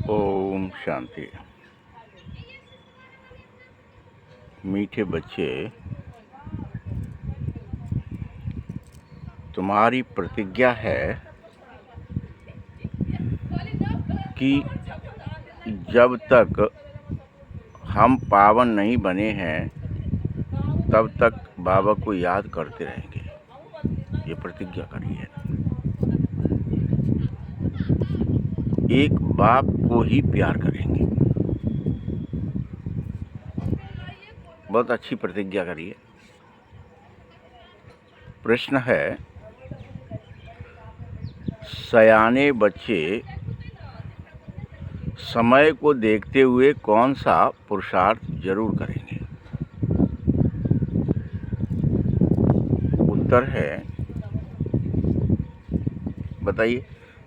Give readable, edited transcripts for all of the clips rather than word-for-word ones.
ओम शांति। मीठे बच्चे, तुम्हारी प्रतिज्ञा है कि जब तक हम पावन नहीं बने हैं तब तक बाबा को याद करते रहेंगे। ये प्रतिज्ञा करिए। एक बाप को ही प्यार करेंगे। बहुत अच्छी प्रतिज्ञा करिए। प्रश्न है, सयाने बच्चे समय को देखते हुए कौन सा पुरुषार्थ जरूर करेंगे? उत्तर है, बताइए।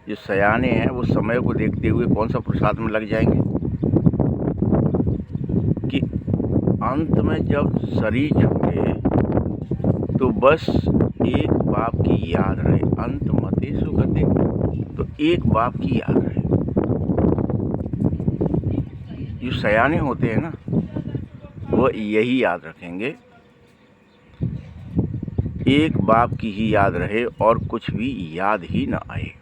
जो सयाने हैं वो समय को देखते हुए कौन सा पुरुषार्थ में लग जाएंगे कि अंत में जब शरीर छूटे तो बस एक बाप की याद रहे। अंत मते सुगते, तो एक बाप की याद रहे। जो सयाने होते हैं ना, वो यही याद रखेंगे, एक बाप की ही याद रहे और कुछ भी याद ही न आए।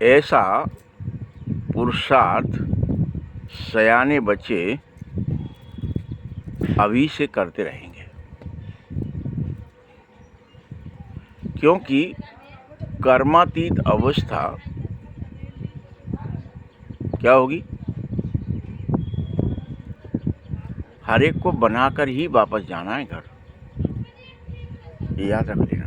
ऐसा पुरुषार्थ सयाने बच्चे अभी से करते रहेंगे, क्योंकि कर्मातीत अवस्था क्या होगी? हर एक को बनाकर ही वापस जाना है घर। ये याद रख लेना।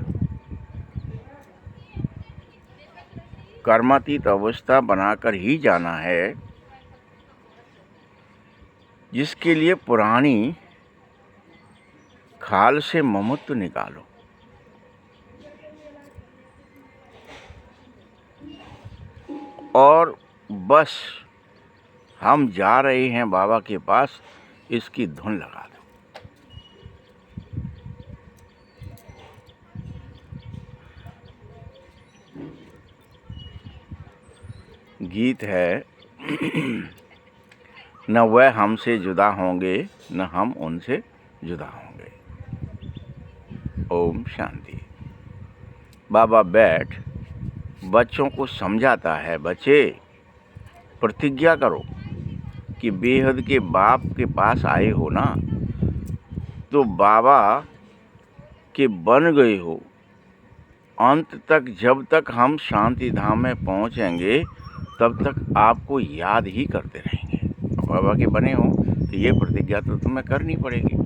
कर्मातीत अवस्था बनाकर ही जाना है, जिसके लिए पुरानी खाल से ममत्व निकालो। और बस हम जा रहे हैं बाबा के पास, इसकी धुन लगा दो। गीत है, न वह हमसे जुदा होंगे न हम उनसे जुदा होंगे। ओम शांति। बाबा बैठ बच्चों को समझाता है, बच्चे प्रतिज्ञा करो कि बेहद के बाप के पास आए हो ना, तो बाबा के बन गए हो। अंत तक जब तक हम शांति धाम में पहुंचेंगे तब तक आपको याद ही करते रहेंगे। बाबा के बने हो तो ये प्रतिज्ञा तो तुम्हें करनी पड़ेगी।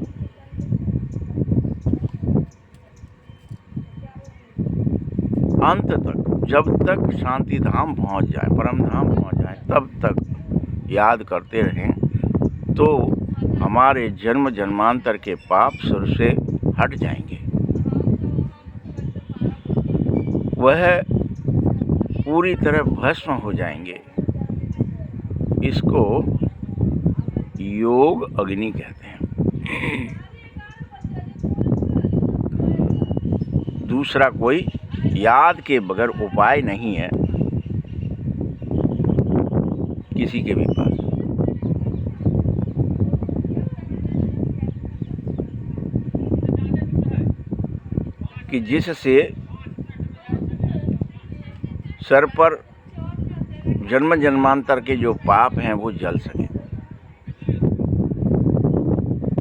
अंत तक जब तक शांति धाम पहुंच जाए, परम धाम पहुंच जाए, तब तक याद करते रहें तो हमारे जन्म जन्मांतर के पाप सुर से हट जाएंगे। वह पूरी तरह भस्म हो जाएंगे। इसको योग अग्नि कहते हैं। दूसरा कोई याद के बगैर उपाय नहीं है किसी के भी पास। कि जिससे सर पर जन्म जन्मांतर के जो पाप हैं वो जल सकें।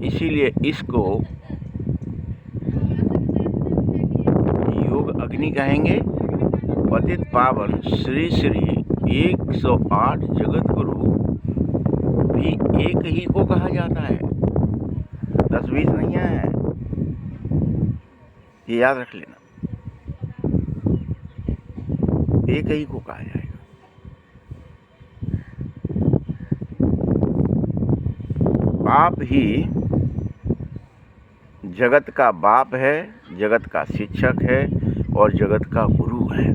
इसीलिए इसको योग अग्नि कहेंगे। पतित पावन श्री श्री 108 जगत गुरु भी एक ही को कहा जाता है, 10-20 नहीं है। ये याद रख लेना, एक ही को कहा जाएगा। आप ही जगत का बाप है, जगत का शिक्षक है और जगत का गुरु है।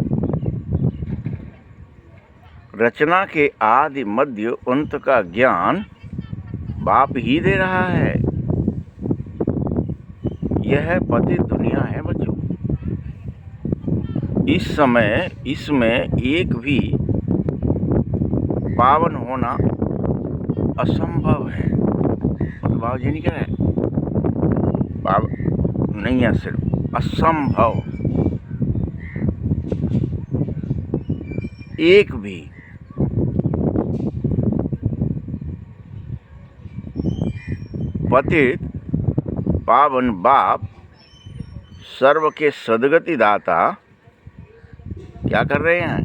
रचना के आदि मध्य अंत का ज्ञान बाप ही दे रहा है। यह पतित दुनिया है बच्चों। इस समय इसमें एक भी पावन होना असंभव है। तो बाबा जी नहीं कह रहे, बाबा नहीं है, सिर्फ असंभव। एक भी पतित पावन बाप सर्व के सदगति दाता क्या कर रहे हैं?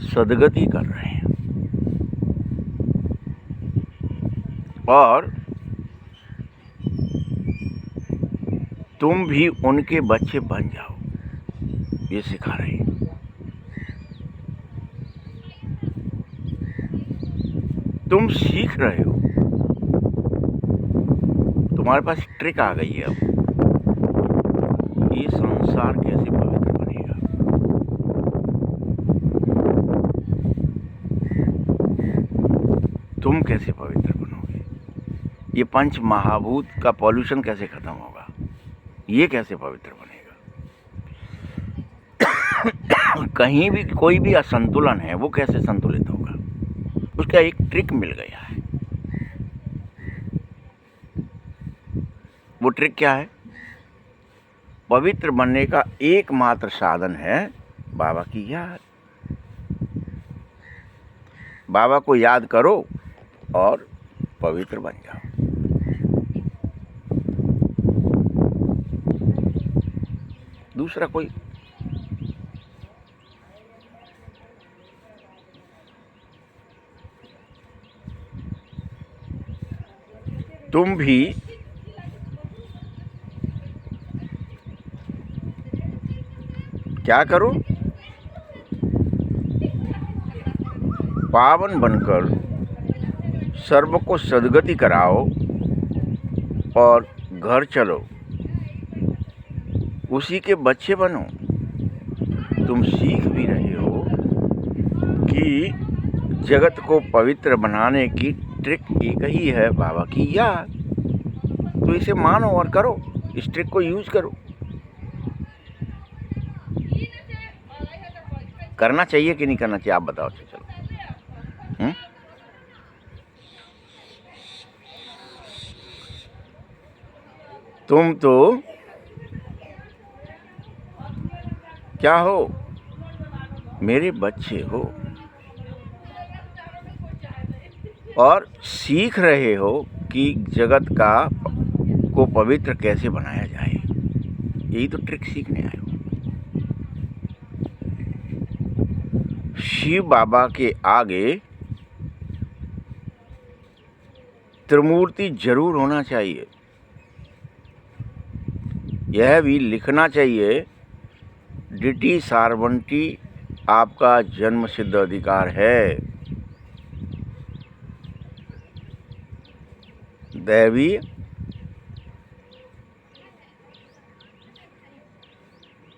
सदगति कर रहे हैं। और तुम भी उनके बच्चे बन जाओ, ये सिखा रहे हैं। तुम सीख रहे हो, तुम्हारे पास ट्रिक आ गई है। अब ये संसार कैसे पवित्र बनेगा, तुम कैसे पवित्र बनोगे, ये पंच महाभूत का पॉल्यूशन कैसे खत्म होगा, ये कैसे पवित्र बनेगा। कहीं भी कोई भी असंतुलन है, वो कैसे संतुलित होगा, उसका एक ट्रिक मिल गया है। वो ट्रिक क्या है? पवित्र बनने का एकमात्र साधन है बाबा की याद। बाबा को याद करो और पवित्र बन जाओ। दूसरा कोई तुम भी क्या करो? पावन बनकर सर्व को सद्गति कराओ और घर चलो, उसी के बच्चे बनो। तुम सीख भी रहे हो कि जगत को पवित्र बनाने की ट्रिक एक ही है, बाबा की याद। तो इसे मानो और करो, इस ट्रिक को यूज करो। करना चाहिए कि नहीं करना चाहिए, आप बताओ। चलो तुम तो क्या हो? मेरे बच्चे हो और सीख रहे हो कि जगत को पवित्र कैसे बनाया जाए। यही तो ट्रिक सीखने आए हो। शिव बाबा के आगे त्रिमूर्ति जरूर होना चाहिए। यह भी लिखना चाहिए, डिटी सार्वंटी आपका जन्म सिद्ध अधिकार है। दैवी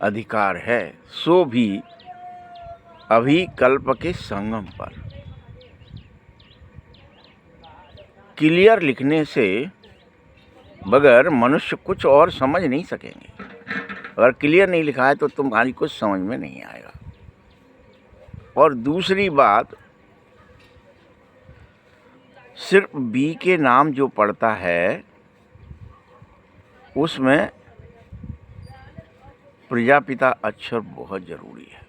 अधिकार है, सो भी अभी कल्प के संगम पर। क्लियर लिखने से बगैर मनुष्य कुछ और समझ नहीं सकेंगे। अगर क्लियर नहीं लिखा है तो तुम्हारी कुछ समझ में नहीं आएगा। और दूसरी बात, सिर्फ बी के नाम जो पढ़ता है उसमें प्रजापिता अक्षर बहुत जरूरी है।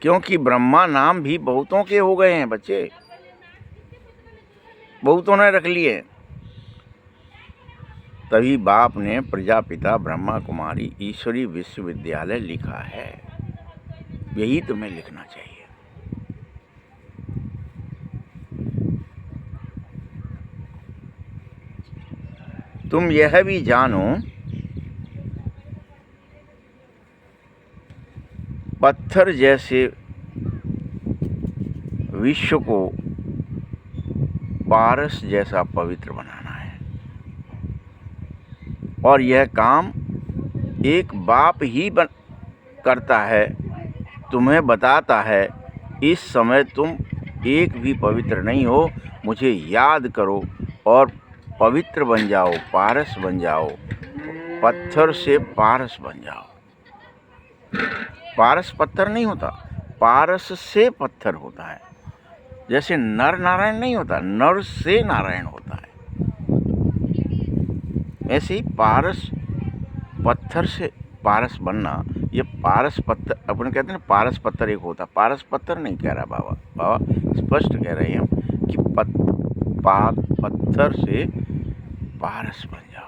क्योंकि ब्रह्मा नाम भी बहुतों के हो गए हैं बच्चे, बहुतों ने रख लिए। तभी बाप ने प्रजापिता ब्रह्मा कुमारी ईश्वरी विश्वविद्यालय लिखा है। यही तुम्हें लिखना चाहिए। तुम यह भी जानो, पत्थर जैसे विश्व को पारस जैसा पवित्र बनाना है। और यह काम एक बाप ही करता है, तुम्हें बताता है। इस समय तुम एक भी पवित्र नहीं हो। मुझे याद करो और पवित्र बन जाओ, पारस बन जाओ। पत्थर से पारस बन जाओ। पारस पत्थर नहीं होता, पारस से पत्थर होता है। जैसे नर नारायण नहीं होता, नर से नारायण होता है। ऐसे ही पारस पत्थर से पारस बनना, ये पारस पत्थर अपन कहते हैं ना, पारस पत्थर एक होता, पारस पत्थर नहीं कह रहा बाबा। बाबा स्पष्ट कह रहे हैं कि पत्थर से पारस बन जाओ।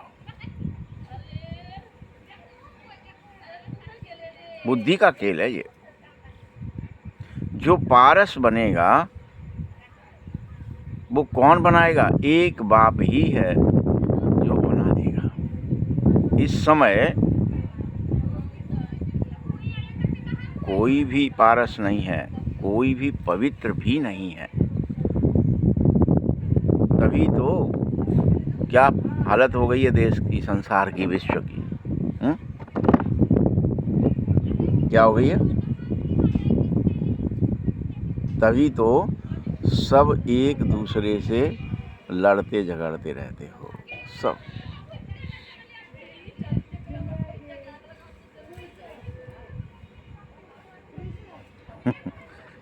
बुद्धि का खेल है ये। जो पारस बनेगा वो कौन बनाएगा? एक बाप ही है जो बना देगा। इस समय कोई भी पारस नहीं है, कोई भी पवित्र भी नहीं है। तभी तो क्या हालत हो गई है देश की, संसार की, विश्व की। क्या हो गई है? तभी तो सब एक दूसरे से लड़ते झगड़ते रहते हो सब।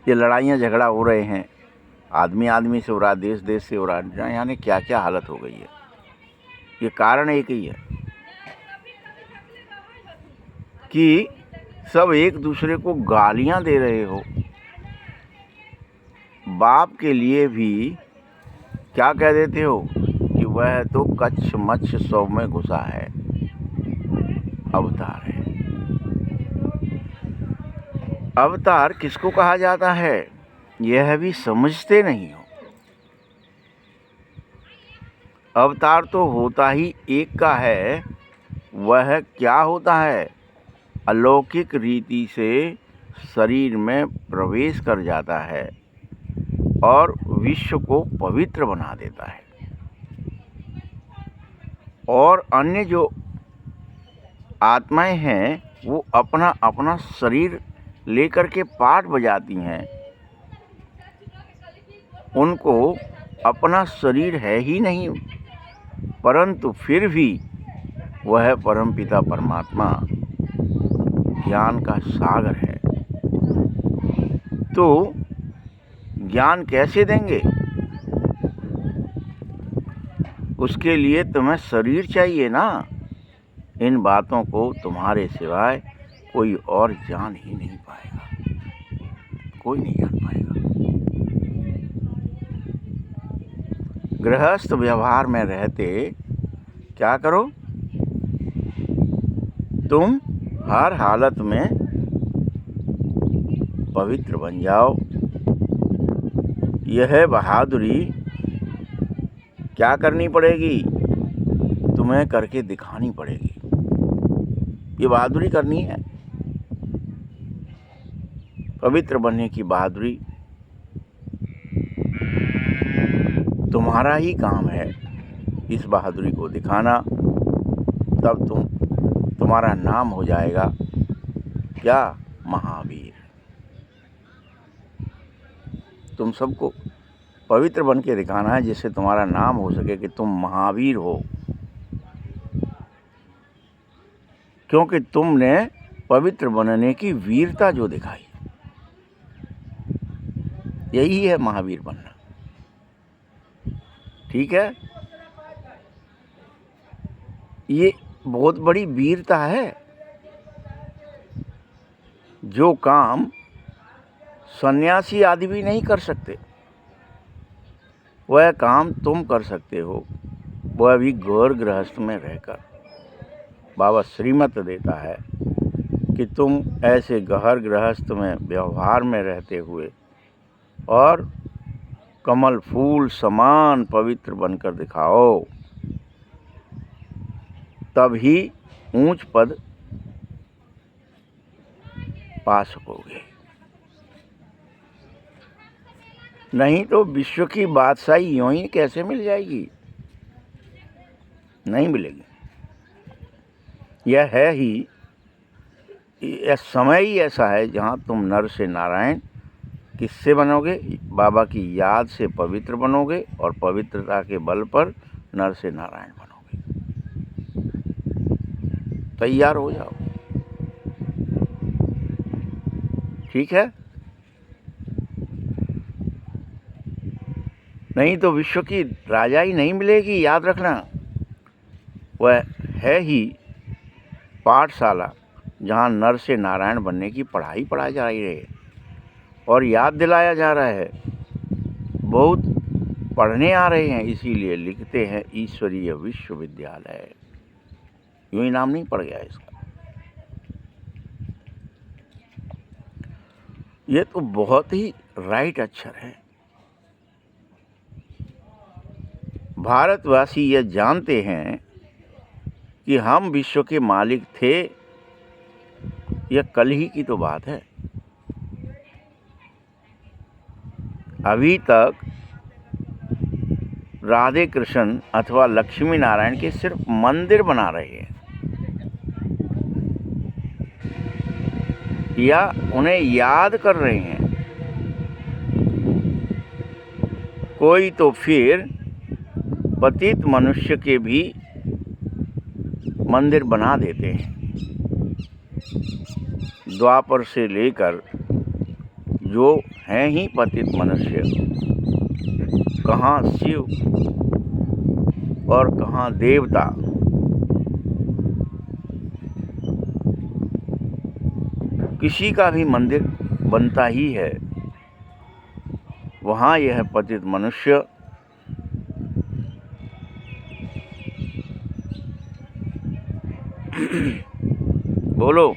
ये लड़ाइयाँ झगड़ा हो रहे हैं, आदमी आदमी से हो रहा, देश देश से हो रहा, यानी क्या क्या हालत हो गई है। ये कारण एक ही है कि सब एक दूसरे को गालियां दे रहे हो। बाप के लिए भी क्या कह देते हो कि वह तो कच्छ मच्छ सौ में घुसा है, अवतार है। अवतार किसको कहा जाता है यह भी समझते नहीं हो। अवतार तो होता ही एक का है। वह क्या होता है? अलौकिक रीति से शरीर में प्रवेश कर जाता है और विश्व को पवित्र बना देता है। और अन्य जो आत्माएं हैं वो अपना अपना शरीर लेकर के पाठ बजाती हैं। उनको अपना शरीर है ही नहीं, परंतु फिर भी वह परमपिता परमात्मा ज्ञान का सागर है। तो ज्ञान कैसे देंगे? उसके लिए तुम्हें शरीर चाहिए ना। इन बातों को तुम्हारे सिवाय कोई और जान ही नहीं पाएगा, कोई नहीं जान पाएगा। गृहस्थ व्यवहार में रहते क्या करो? तुम हर हालत में पवित्र बन जाओ। यह बहादुरी क्या करनी पड़ेगी? तुम्हें करके दिखानी पड़ेगी। ये बहादुरी करनी है, पवित्र बनने की बहादुरी तुम्हारा ही काम है। इस बहादुरी को दिखाना, तब तुम्हारा नाम हो जाएगा क्या? महावीर। तुम सबको पवित्र बन के दिखाना है जिससे तुम्हारा नाम हो सके कि तुम महावीर हो, क्योंकि तुमने पवित्र बनने की वीरता जो दिखाई, यही है महावीर बनना। ठीक है? ये बहुत बड़ी वीरता है। जो काम सन्यासी आदि भी नहीं कर सकते, वह काम तुम कर सकते हो, वह भी गौर गृहस्थ में रहकर। बाबा श्रीमत देता है कि तुम ऐसे गहर गृहस्थ में व्यवहार में रहते हुए और कमल फूल समान पवित्र बनकर दिखाओ, तभी ऊंच पद पा सकोगे। नहीं तो विश्व की बादशाही यूं ही कैसे मिल जाएगी? नहीं मिलेगी। यह है ही, यह समय ही ऐसा है जहाँ तुम नर से नारायण किससे बनोगे? बाबा की याद से पवित्र बनोगे और पवित्रता के बल पर नर से नारायण बनोगे। तैयार हो जाओ। ठीक है? नहीं तो विश्व की राजा ही नहीं मिलेगी, याद रखना। वह है ही पाठशाला जहाँ नर से नारायण बनने की पढ़ाई पढ़ाई जा रही है और याद दिलाया जा रहा है। बहुत पढ़ने आ रहे हैं, इसीलिए लिखते हैं ईश्वरीय विश्वविद्यालय। यूं ही नाम नहीं पड़ गया इसका। ये तो बहुत ही राइट अक्षर है। भारतवासी ये जानते हैं कि हम विश्व के मालिक थे। यह कल ही की तो बात है। अभी तक राधे कृष्ण अथवा लक्ष्मी नारायण के सिर्फ मंदिर बना रहे हैं या उन्हें याद कर रहे हैं। कोई तो फिर पतित मनुष्य के भी मंदिर बना देते हैं। द्वापर से लेकर जो हैं ही पतित मनुष्य, कहाँ शिव और कहाँ देवता। किसी का भी मंदिर बनता ही है, वहाँ यह पतित मनुष्य बोलो,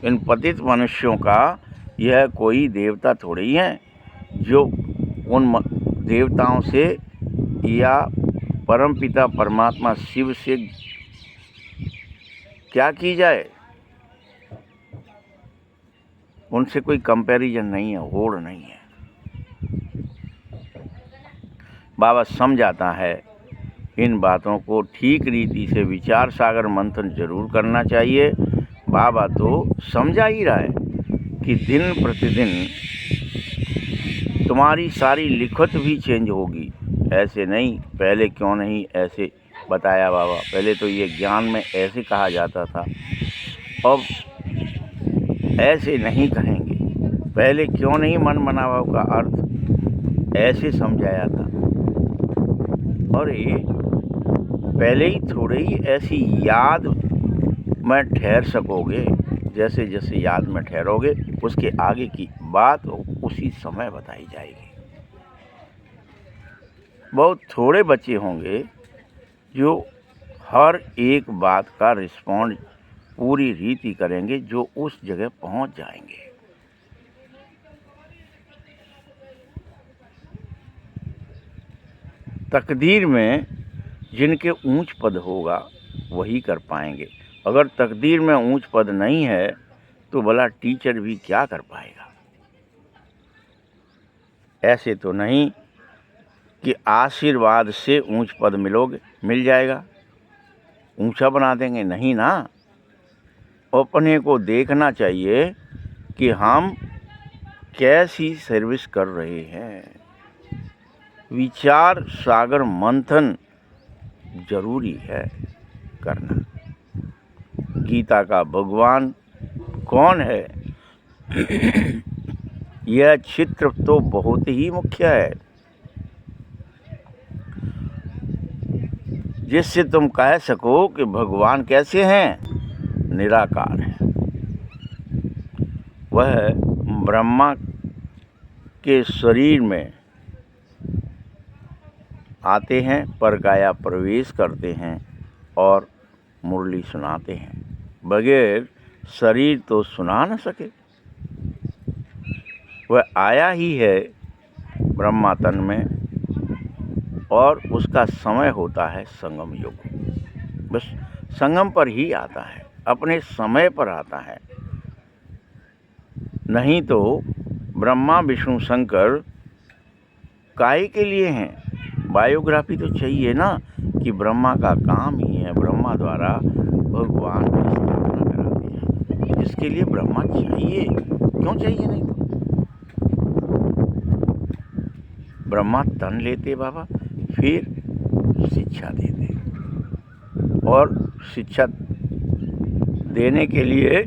इन पतित मनुष्यों का यह कोई देवता थोड़ी है जो उन देवताओं से या परमपिता परमात्मा शिव से क्या की जाए। उनसे कोई कंपैरिजन नहीं है, होड़ नहीं है। बाबा समझाता है इन बातों को ठीक रीति से विचार सागर मंथन जरूर करना चाहिए। बाबा तो समझा ही रहा है कि दिन प्रतिदिन तुम्हारी सारी लिखत भी चेंज होगी। ऐसे नहीं, पहले क्यों नहीं ऐसे बताया बाबा। पहले तो ये ज्ञान में ऐसे कहा जाता था, अब ऐसे नहीं कहेंगे। पहले क्यों नहीं मन मनावा का अर्थ ऐसे समझाया था। और ये पहले ही थोड़े ही ऐसी याद में ठहर सकोगे। जैसे जैसे याद में ठहरोगे उसके आगे की बात उसी समय बताई जाएगी। बहुत थोड़े बच्चे होंगे जो हर एक बात का रिस्पॉन्ड पूरी रीति करेंगे, जो उस जगह पहुंच जाएंगे। तकदीर में जिनके ऊंच पद होगा वही कर पाएंगे। अगर तकदीर में ऊंच पद नहीं है तो भला टीचर भी क्या कर पाएगा। ऐसे तो नहीं कि आशीर्वाद से ऊंच पद मिल जाएगा, ऊंचा बना देंगे, नहीं ना। अपने को देखना चाहिए कि हम कैसी सर्विस कर रहे हैं। विचार सागर मंथन जरूरी है करना। गीता का भगवान कौन है यह चित्र तो बहुत ही मुख्य है, जिससे तुम कह सको कि भगवान कैसे हैं। निराकार है। वह ब्रह्मा के शरीर में आते हैं, परकाया प्रवेश करते हैं और मुरली सुनाते हैं। बगैर शरीर तो सुना न सके। वह आया ही है ब्रह्मा तन में और उसका समय होता है संगम युग। बस संगम पर ही आता है, अपने समय पर आता है। नहीं तो ब्रह्मा विष्णु शंकर काहे के लिए हैं। बायोग्राफी तो चाहिए ना कि ब्रह्मा का काम ही है, ब्रह्मा द्वारा भगवान की स्थापना कराते हैं। इसके लिए ब्रह्मा चाहिए। क्यों चाहिए? नहीं तो ब्रह्मा तन लेते बाबा, फिर शिक्षा देते और शिक्षा देने के लिए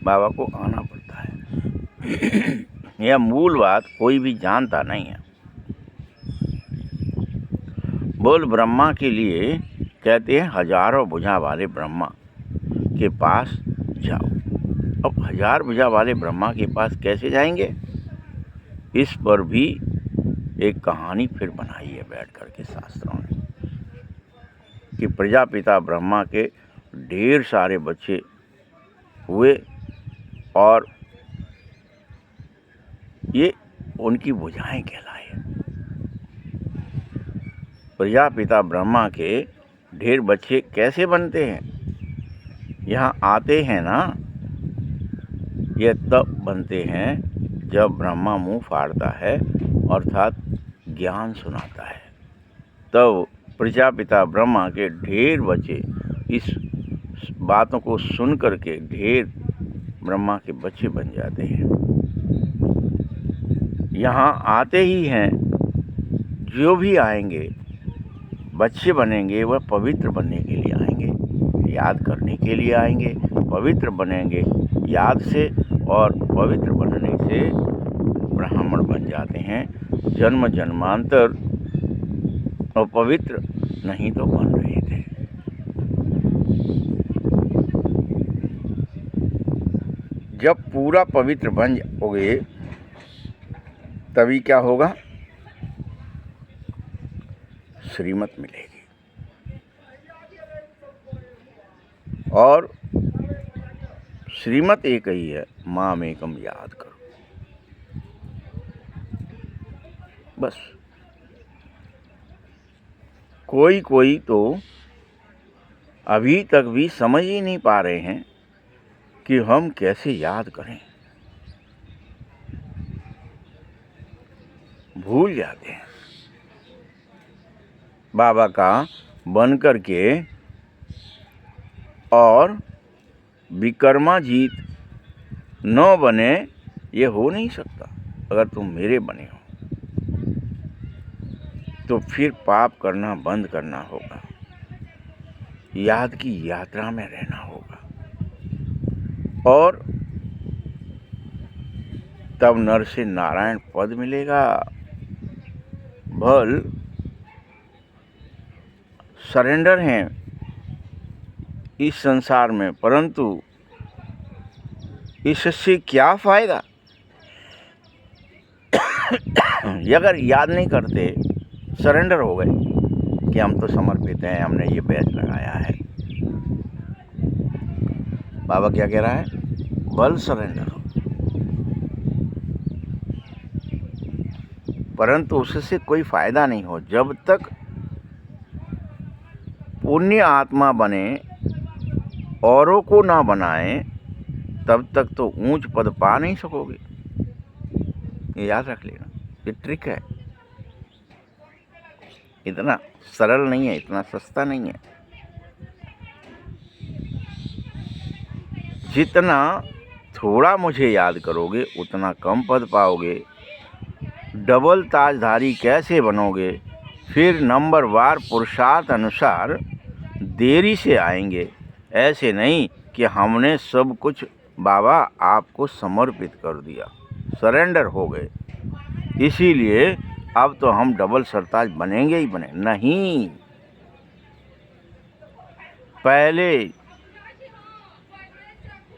बाबा को आना पड़ता है। यह मूल बात कोई भी जानता नहीं है। बोल ब्रह्मा के लिए कहते हैं हजारों भुजा वाले ब्रह्मा के पास जाओ। अब 1000 भुजा वाले ब्रह्मा के पास कैसे जाएंगे? इस पर भी एक कहानी फिर बनाई है बैठ कर के शास्त्रों ने कि प्रजापिता ब्रह्मा के ढेर सारे बच्चे हुए और ये उनकी भुजाएं कहलाए। प्रजापिता ब्रह्मा के ढेर बच्चे कैसे बनते हैं? यहाँ आते हैं ना, ये तब बनते हैं जब ब्रह्मा मुंह फाड़ता है अर्थात ज्ञान सुनाता है। तब प्रजापिता ब्रह्मा के ढेर बच्चे इस बातों को सुन करके ढेर ब्रह्मा के बच्चे बन जाते हैं। यहाँ आते ही हैं, जो भी आएंगे बच्चे बनेंगे वह पवित्र बनने के लिए आएंगे, याद करने के लिए आएंगे, पवित्र बनेंगे याद से, और पवित्र बनने से ब्राह्मण बन जाते हैं। जन्म जन्मांतर और पवित्र नहीं तो बन रहे थे। जब पूरा पवित्र बन जाओगे तभी क्या होगा? श्रीमत मिलेगी। और श्रीमत एक ही है, माम एकम याद करो, बस। कोई तो अभी तक भी समझ ही नहीं पा रहे हैं कि हम कैसे याद करें, भूल जाते हैं। बाबा का बन कर के और विक्रमाजीत न बने, ये हो नहीं सकता। अगर तुम मेरे बने हो तो फिर पाप करना बंद करना होगा, याद की यात्रा में रहना होगा, और तब नर से नारायण पद मिलेगा। भल सरेंडर हैं इस संसार में, परंतु इससे क्या फायदा? अगर याद नहीं करते, सरेंडर हो गए कि हम तो समर्पित हैं, हमने ये बैच लगाया है। बाबा क्या कह रहा है? बल सरेंडर हो, परंतु उससे कोई फायदा नहीं हो। जब तक पुण्य आत्मा बने, औरों को ना बनाए, तब तक तो ऊंच पद पा नहीं सकोगे। ये याद रख लेना, ये ट्रिक है। इतना सरल नहीं है, इतना सस्ता नहीं है। जितना थोड़ा मुझे याद करोगे उतना कम पद पाओगे। डबल ताजधारी कैसे बनोगे? फिर नंबरवार पुरुषार्थ अनुसार देरी से आएंगे। ऐसे नहीं कि हमने सब कुछ बाबा आपको समर्पित कर दिया, सरेंडर हो गए, इसीलिए अब तो हम डबल सरताज बनेंगे ही बने। नहीं, पहले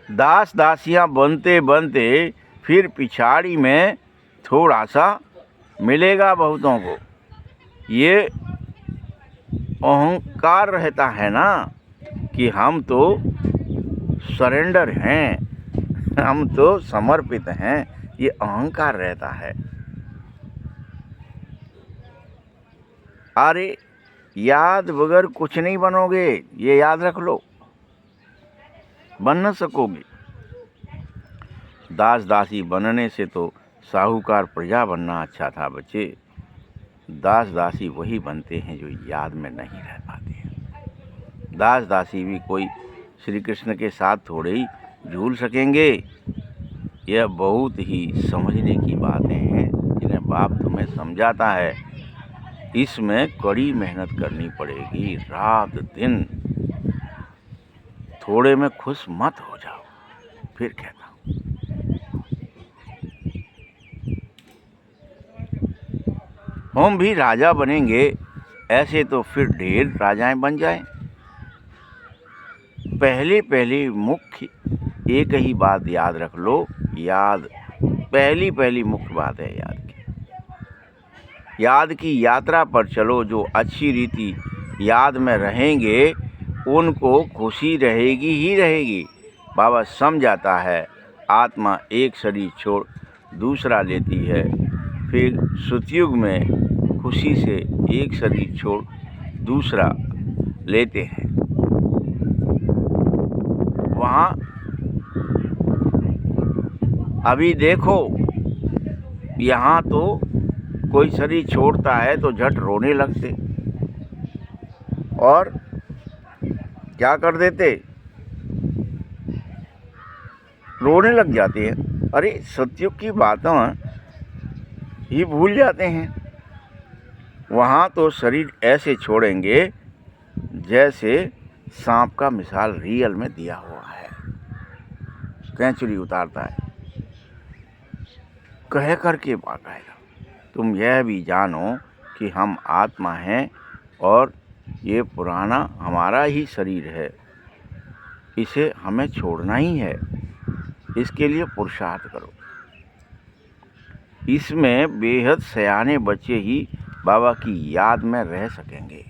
दास दासियां बनते बनते फिर पिछाड़ी में थोड़ा सा मिलेगा बहुतों को। ये अहंकार रहता है ना कि हम तो सरेंडर हैं, हम तो समर्पित हैं, ये अहंकार रहता है। अरे याद बगैर कुछ नहीं बनोगे, ये याद रख लो, बन न सकोगे। दास दासी बनने से तो साहूकार प्रजा बनना अच्छा था बच्चे। दास दासी वही बनते हैं जो याद में नहीं रह पाते हैं। दास दासी भी कोई श्री कृष्ण के साथ थोड़े ही झूल सकेंगे। यह बहुत ही समझने की बातें हैं जिन्हें बाप तुम्हें समझाता है। इसमें कड़ी मेहनत करनी पड़ेगी, रात दिन थोड़े में खुश मत हो जाओ। फिर कहता हूँ, हम भी राजा बनेंगे, ऐसे तो फिर ढेर राजाएं बन जाएं। पहले मुख्य एक ही बात याद रख लो, पहली मुख्य बात है याद की यात्रा पर चलो। जो अच्छी रीति याद में रहेंगे उनको खुशी रहेगी ही रहेगी। बाबा समझाता है, आत्मा एक शरीर छोड़ दूसरा लेती है, फिर सतयुग में खुशी से एक शरीर छोड़ दूसरा लेते हैं। वहाँ अभी देखो, यहाँ तो कोई शरीर छोड़ता है तो झट रोने लगते और क्या कर देते, रोने लग जाते हैं। अरे सतयुग की बातें ही भूल जाते हैं। वहाँ तो शरीर ऐसे छोड़ेंगे जैसे सांप का मिसाल रियल में दिया हुआ है, कैंचुरी उतारता है, कह करके बाकायदा। तुम यह भी जानो कि हम आत्मा हैं और ये पुराना हमारा ही शरीर है, इसे हमें छोड़ना ही है। इसके लिए पुरुषार्थ करो। इसमें बेहद सयाने बच्चे ही बाबा की याद में रह सकेंगे।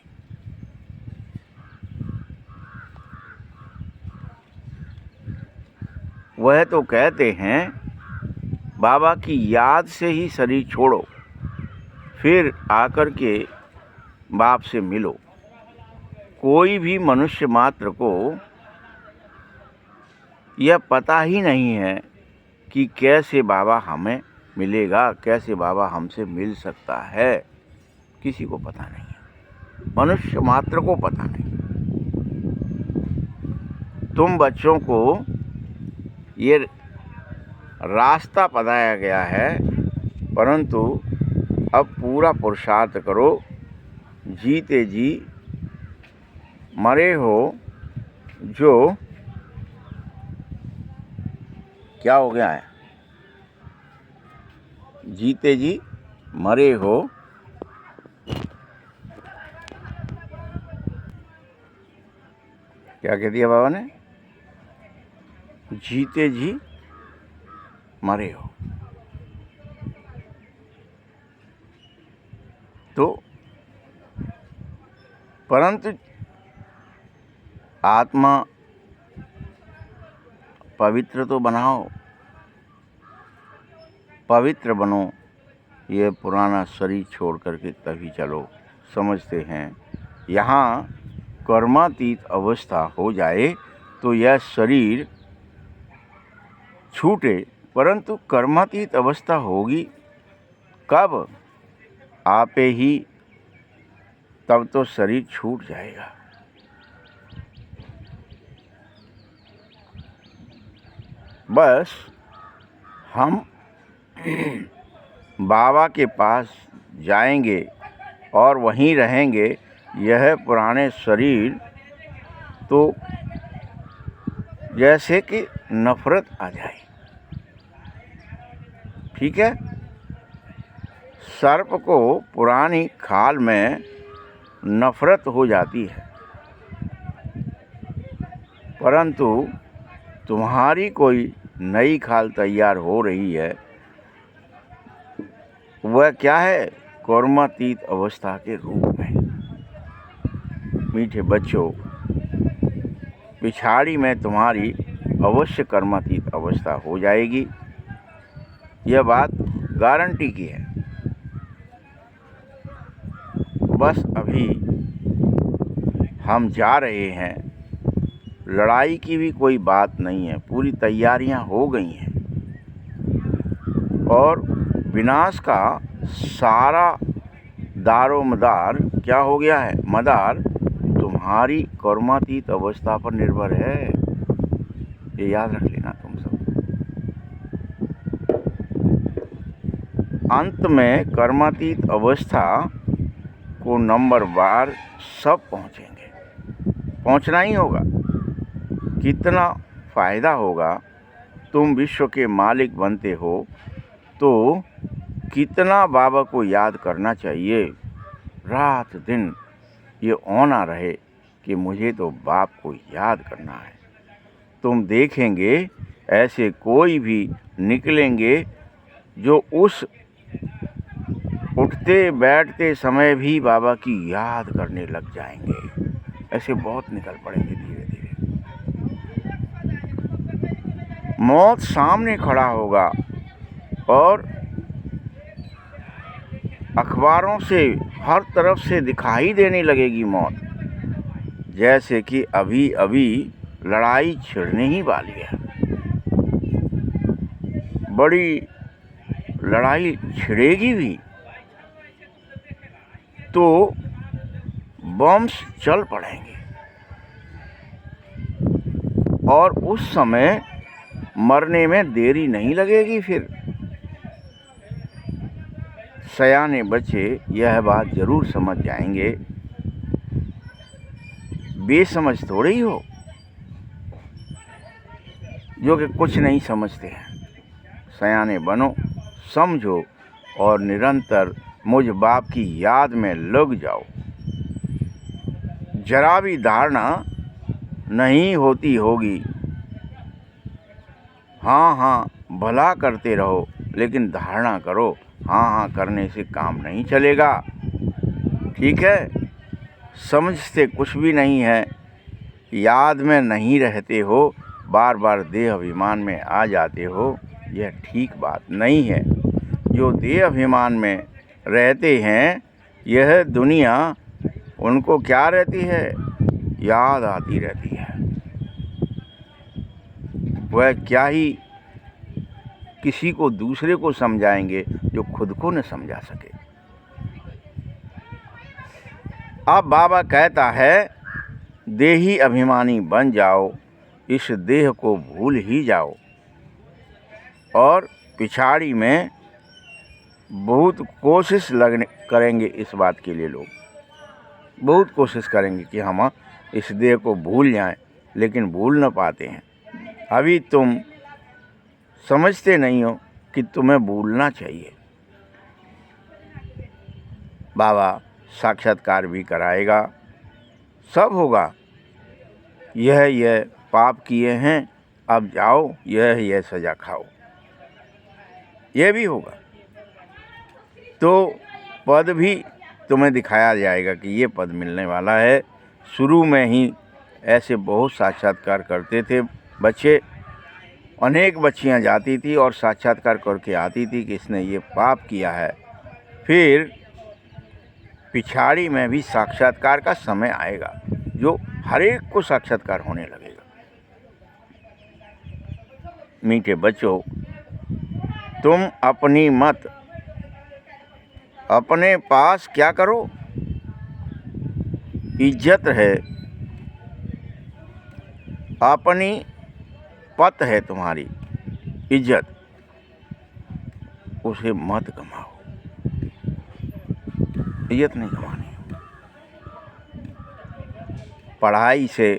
वह तो कहते हैं बाबा की याद से ही शरीर छोड़ो, फिर आकर के बाप से मिलो। कोई भी मनुष्य मात्र को यह पता ही नहीं है कि कैसे बाबा हमें मिलेगा, कैसे बाबा हमसे मिल सकता है। किसी को पता नहीं है, मनुष्य मात्र को पता नहीं। तुम बच्चों को ये रास्ता बताया गया है, परंतु अब पूरा पुरुषार्थ करो। जीते जी मरे हो जो क्या हो गया है, जीते जी मरे हो क्या कह दिया बाबा ने, जीते जी मरे हो। तो परंतु आत्मा पवित्र तो बनाओ, पवित्र बनो। ये पुराना शरीर छोड़ करके तभी चलो। समझते हैं यहाँ कर्मातीत अवस्था हो जाए तो यह शरीर छूटे, परंतु कर्मातीत अवस्था होगी कब, आपे ही, तब तो शरीर छूट जाएगा। बस हम बाबा के पास जाएंगे और वहीं रहेंगे। यह पुराने शरीर तो जैसे कि नफरत आ जाए, ठीक है। सर्प को पुरानी खाल में नफरत हो जाती है, परंतु तुम्हारी कोई नई खाल तैयार हो रही है। वह क्या है, कर्मातीत अवस्था के रूप में। मीठे बच्चों, पिछाड़ी में तुम्हारी अवश्य कर्मातीत अवस्था हो जाएगी, यह बात गारंटी की है। बस अभी हम जा रहे हैं, लड़ाई की भी कोई बात नहीं है, पूरी तैयारियां हो गई हैं और विनाश का सारा दारोमदार क्या हो गया है, मदार तुम्हारी कर्मातीत अवस्था पर निर्भर है। ये याद रख लेना तुम सब। अंत में कर्मातीत अवस्था को नंबर बार सब पहुंचेंगे, पहुंचना ही होगा। कितना फ़ायदा होगा। तुम विश्व के मालिक बनते हो तो कितना बाबा को याद करना चाहिए। रात दिन ये होना रहे कि मुझे तो बाप को याद करना है। तुम देखेंगे ऐसे कोई भी निकलेंगे जो उस उठते बैठते समय भी बाबा की याद करने लग जाएंगे। ऐसे बहुत निकल पड़ेंगे धीरे धीरे। मौत सामने खड़ा होगा और अखबारों से हर तरफ से दिखाई देने लगेगी मौत, जैसे कि अभी अभी लड़ाई छिड़ने ही वाली है। बड़ी लड़ाई छिड़ेगी भी तो बम्स चल पड़ेंगे और उस समय मरने में देरी नहीं लगेगी। फिर सयाने बच्चे यह बात जरूर समझ जाएंगे। बेसमझ थोड़े ही हो जो कि कुछ नहीं समझते हैं। सयाने बनो, समझो और निरंतर मुझ बाप की याद में लग जाओ। जरा भी धारणा नहीं होती होगी। हाँ हाँ भला करते रहो, लेकिन धारणा करो। हाँ हाँ करने से काम नहीं चलेगा। ठीक है, समझ से कुछ भी नहीं है। याद में नहीं रहते हो, बार बार देह अभिमान में आ जाते हो, यह ठीक बात नहीं है। जो देह अभिमान में रहते हैं, यह दुनिया उनको क्या रहती है, याद आती रहती है। वह क्या ही किसी को दूसरे को समझाएंगे जो खुद को न समझा सके। अब बाबा कहता है देही अभिमानी बन जाओ, इस देह को भूल ही जाओ। और पिछाड़ी में बहुत कोशिश करेंगे इस बात के लिए। लोग बहुत कोशिश करेंगे कि हम इस देह को भूल जाएं, लेकिन भूल न पाते हैं। अभी तुम समझते नहीं हो कि तुम्हें भूलना चाहिए। बाबा साक्षात्कार भी कराएगा, सब होगा। यह पाप किए हैं, अब जाओ यह सज़ा खाओ, यह भी होगा। तो पद भी तुम्हें दिखाया जाएगा कि ये पद मिलने वाला है। शुरू में ही ऐसे बहुत साक्षात्कार करते थे बच्चे। अनेक बच्चियां जाती थी और साक्षात्कार करके आती थी कि इसने ये पाप किया है। फिर पिछाड़ी में भी साक्षात्कार का समय आएगा जो हर एक को साक्षात्कार होने लगेगा। मीठे बच्चों, तुम अपनी मत अपने पास क्या करो, इज्जत है, अपनी पत है तुम्हारी इज्जत, उसे मत कमाओ। इज्जत नहीं कमानी। पढ़ाई से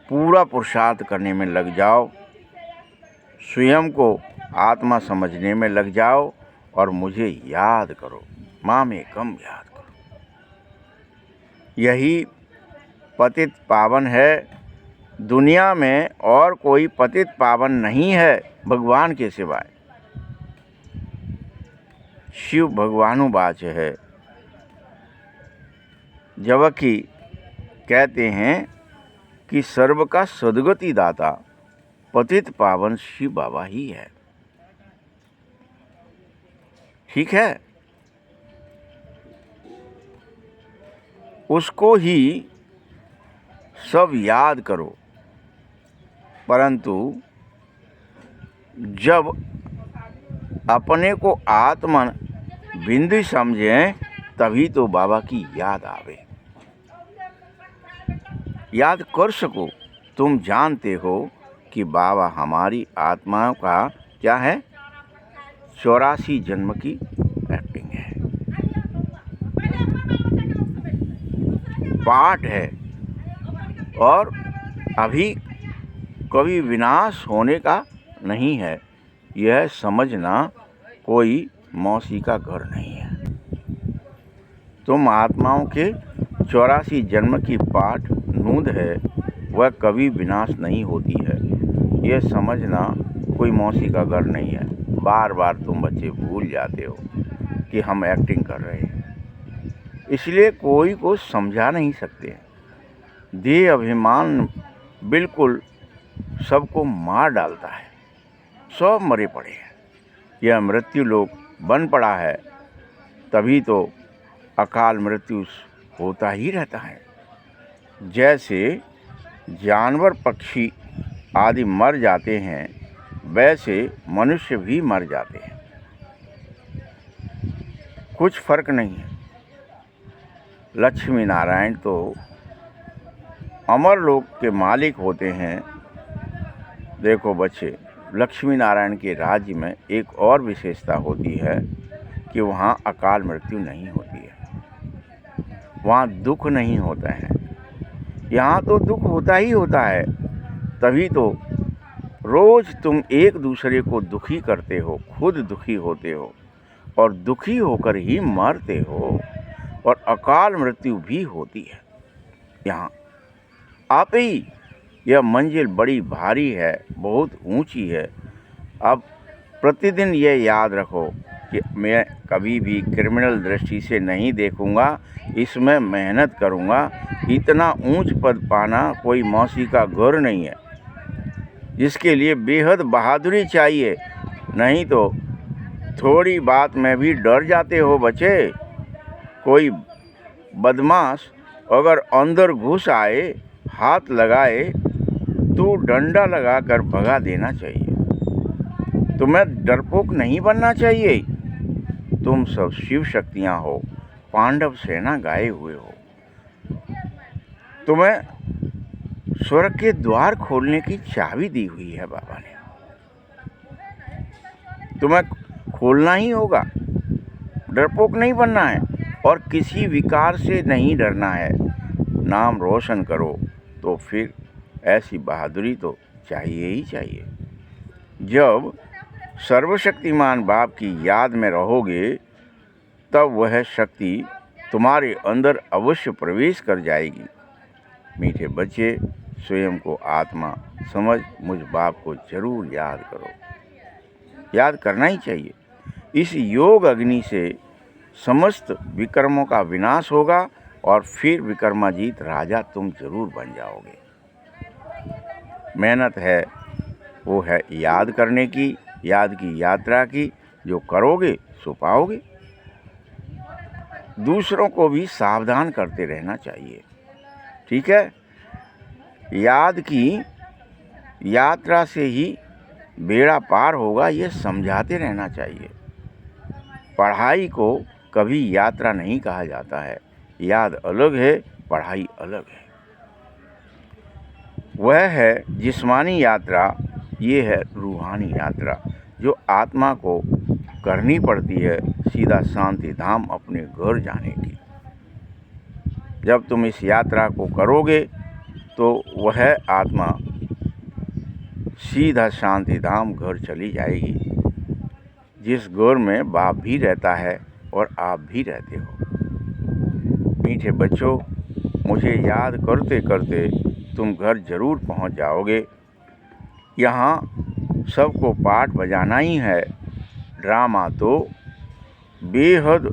पूरा पुरुषार्थ करने में लग जाओ, स्वयं को आत्मा समझने में लग जाओ और मुझे याद करो, माँ में कम याद करो। यही पतित पावन है। दुनिया में और कोई पतित पावन नहीं है भगवान के सिवाय। शिव भगवानुवाच है, जबकि कहते हैं कि सर्व का सद्गति दाता पतित पावन शिव बाबा ही है। ठीक है, उसको ही सब याद करो। परंतु जब अपने को आत्मन बिंदु समझें, तभी तो बाबा की याद आवे। याद कर सको। तुम जानते हो कि बाबा हमारी आत्माओं का क्या है, 84 जन्म की एक्टिंग है, पाठ है। और अभी कभी विनाश होने का नहीं है, यह समझना कोई मौसी का घर नहीं है। तुम आत्माओं के 84 जन्म की पाठ नूंद है, वह कभी विनाश नहीं होती है, यह समझना कोई मौसी का घर नहीं है। बार बार तुम बच्चे भूल जाते हो कि हम एक्टिंग कर रहे हैं, इसलिए कोई को समझा नहीं सकते। देह अभिमान बिल्कुल सबको मार डालता है, सब मरे पड़े हैं। यह मृत्यु लोक बन पड़ा है, तभी तो अकाल मृत्यु होता ही रहता है। जैसे जानवर पक्षी आदि मर जाते हैं, वैसे मनुष्य भी मर जाते हैं, कुछ फर्क नहीं है। लक्ष्मी नारायण तो अमर लोक के मालिक होते हैं। देखो बच्चे, लक्ष्मी नारायण के राज्य में एक और विशेषता होती है कि वहाँ अकाल मृत्यु नहीं होती है, वहाँ दुख नहीं होता है। यहाँ तो दुख होता ही होता है, तभी तो रोज तुम एक दूसरे को दुखी करते हो, खुद दुखी होते हो और दुखी होकर ही मरते हो, और अकाल मृत्यु भी होती है। यहाँ आप ही यह मंजिल बड़ी भारी है, बहुत ऊंची है। अब प्रतिदिन यह याद रखो कि मैं कभी भी क्रिमिनल दृष्टि से नहीं देखूंगा, इसमें मेहनत करूंगा। इतना ऊंच पद पाना कोई मौसी का घर नहीं है, जिसके लिए बेहद बहादुरी चाहिए। नहीं तो थोड़ी बात में भी डर जाते हो बच्चे। कोई बदमाश अगर अंदर घुस आए, हाथ लगाए, तो डंडा लगाकर भगा देना चाहिए। तुम्हें डरपोक नहीं बनना चाहिए। तुम सब शिव शक्तियाँ हो, पांडव सेना गाए हुए हो। तुम्हें स्वर्ग के द्वार खोलने की चाबी दी हुई है बाबा ने, तुम्हें खोलना ही होगा। डरपोक नहीं बनना है और किसी विकार से नहीं डरना है। नाम रोशन करो तो फिर ऐसी बहादुरी तो चाहिए ही चाहिए। जब सर्वशक्तिमान बाप की याद में रहोगे, तब वह शक्ति तुम्हारे अंदर अवश्य प्रवेश कर जाएगी। मीठे बच्चे, स्वयं को आत्मा समझ मुझ बाप को जरूर याद करो। याद करना ही चाहिए। इस योग अग्नि से समस्त विकर्मों का विनाश होगा और फिर विक्रमाजीत राजा तुम जरूर बन जाओगे। मेहनत है वो है याद करने की, याद की यात्रा की। जो करोगे सो पाओगे। दूसरों को भी सावधान करते रहना चाहिए, ठीक है। याद की यात्रा से ही बेड़ा पार होगा, ये समझाते रहना चाहिए। पढ़ाई को कभी यात्रा नहीं कहा जाता है। याद अलग है, पढ़ाई अलग है। वह है जिस्मानी यात्रा, ये है रूहानी यात्रा, जो आत्मा को करनी पड़ती है, सीधा शांति धाम अपने घर जाने की। जब तुम इस यात्रा को करोगे तो वह आत्मा सीधा शांति धाम घर चली जाएगी, जिस घर में बाप भी रहता है और आप भी रहते हो। मीठे बच्चों, मुझे याद करते करते तुम घर जरूर पहुंच जाओगे। यहाँ सबको पाठ बजाना ही है। ड्रामा तो बेहद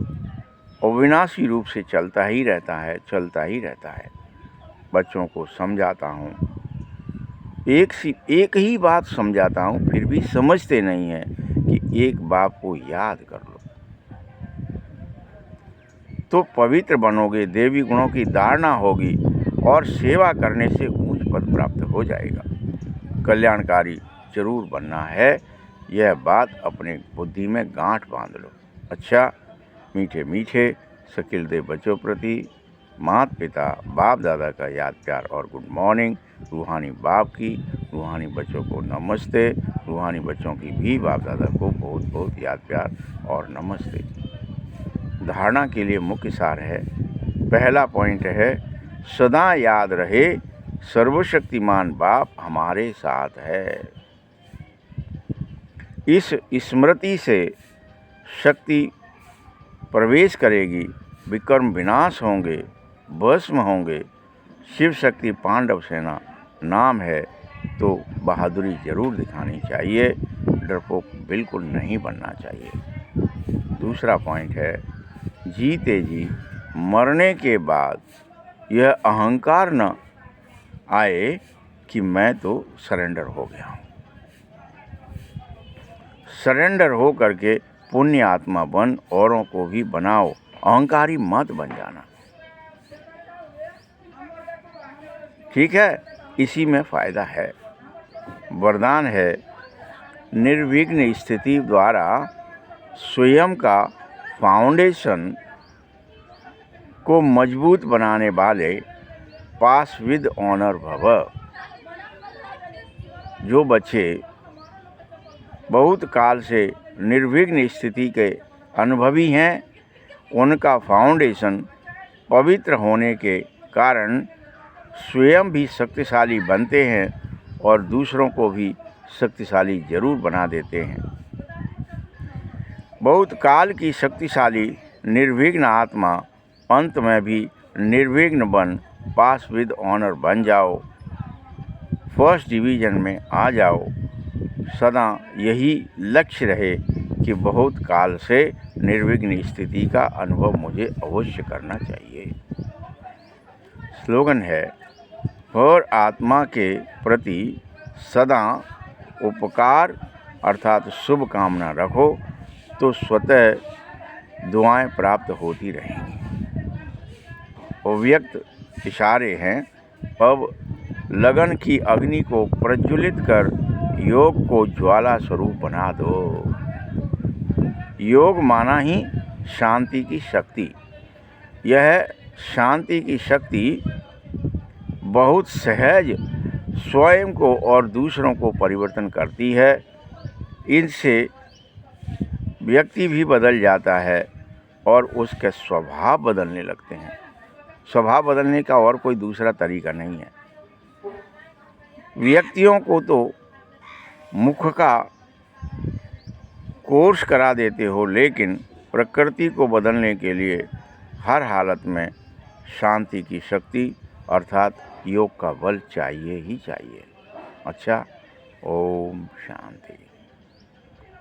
अविनाशी रूप से चलता ही रहता है, चलता ही रहता है। बच्चों को समझाता हूँ, एक ही बात समझाता हूँ, फिर भी समझते नहीं हैं कि एक बाप को याद कर लो तो पवित्र बनोगे, देवी गुणों की धारणा होगी और सेवा करने से ऊंच पद प्राप्त हो जाएगा। कल्याणकारी जरूर बनना है, यह बात अपने बुद्धि में गांठ बांध लो। अच्छा, मीठे मीठे शकील देव बच्चों प्रति माता पिता बाप दादा का याद प्यार और गुड मॉर्निंग। रूहानी बाप की, रूहानी बच्चों को नमस्ते। रूहानी बच्चों की भी बाप दादा को बहुत बहुत याद प्यार और नमस्ते। धारणा के लिए मुख्य सार है, पहला पॉइंट है, सदा याद रहे सर्वशक्तिमान बाप हमारे साथ है। इस स्मृति से शक्ति प्रवेश करेगी, विकर्म विनाश होंगे, भस्म होंगे। शिव शक्ति पांडव सेना नाम है तो बहादुरी जरूर दिखानी चाहिए, डरपोक बिल्कुल नहीं बनना चाहिए। दूसरा पॉइंट है, जीते जी मरने के बाद यह अहंकार न आए कि मैं तो सरेंडर हो गया हूँ। सरेंडर हो करके पुण्य आत्मा बन, औरों को भी बनाओ, अहंकारी मत बन जाना। ठीक है, इसी में फ़ायदा है। वरदान है, निर्विघ्न स्थिति द्वारा स्वयं का फाउंडेशन को मजबूत बनाने वाले पास विद ऑनर भव। जो बच्चे बहुत काल से निर्विघ्न स्थिति के अनुभवी हैं, उनका फाउंडेशन पवित्र होने के कारण स्वयं भी शक्तिशाली बनते हैं और दूसरों को भी शक्तिशाली जरूर बना देते हैं। बहुत काल की शक्तिशाली निर्विघ्न आत्मा अंत में भी निर्विघ्न बन पास विद ऑनर बन जाओ, फर्स्ट डिवीज़न में आ जाओ। सदा यही लक्ष्य रहे कि बहुत काल से निर्विघ्न स्थिति का अनुभव मुझे अवश्य करना चाहिए। स्लोगन है, हर आत्मा के प्रति सदा उपकार अर्थात शुभ कामना रखो तो स्वतः दुआएं प्राप्त होती रहेंगी। अव्यक्त इशारे हैं, अब लगन की अग्नि को प्रज्वलित कर योग को ज्वाला स्वरूप बना दो। योग माना ही शांति की शक्ति। यह शांति की शक्ति बहुत सहज स्वयं को और दूसरों को परिवर्तन करती है। इनसे व्यक्ति भी बदल जाता है और उसके स्वभाव बदलने लगते हैं। स्वभाव बदलने का और कोई दूसरा तरीका नहीं है। व्यक्तियों को तो मुख का कोर्स करा देते हो, लेकिन प्रकृति को बदलने के लिए हर हालत में शांति की शक्ति अर्थात योग का बल चाहिए ही चाहिए। अच्छा, ओम शांति।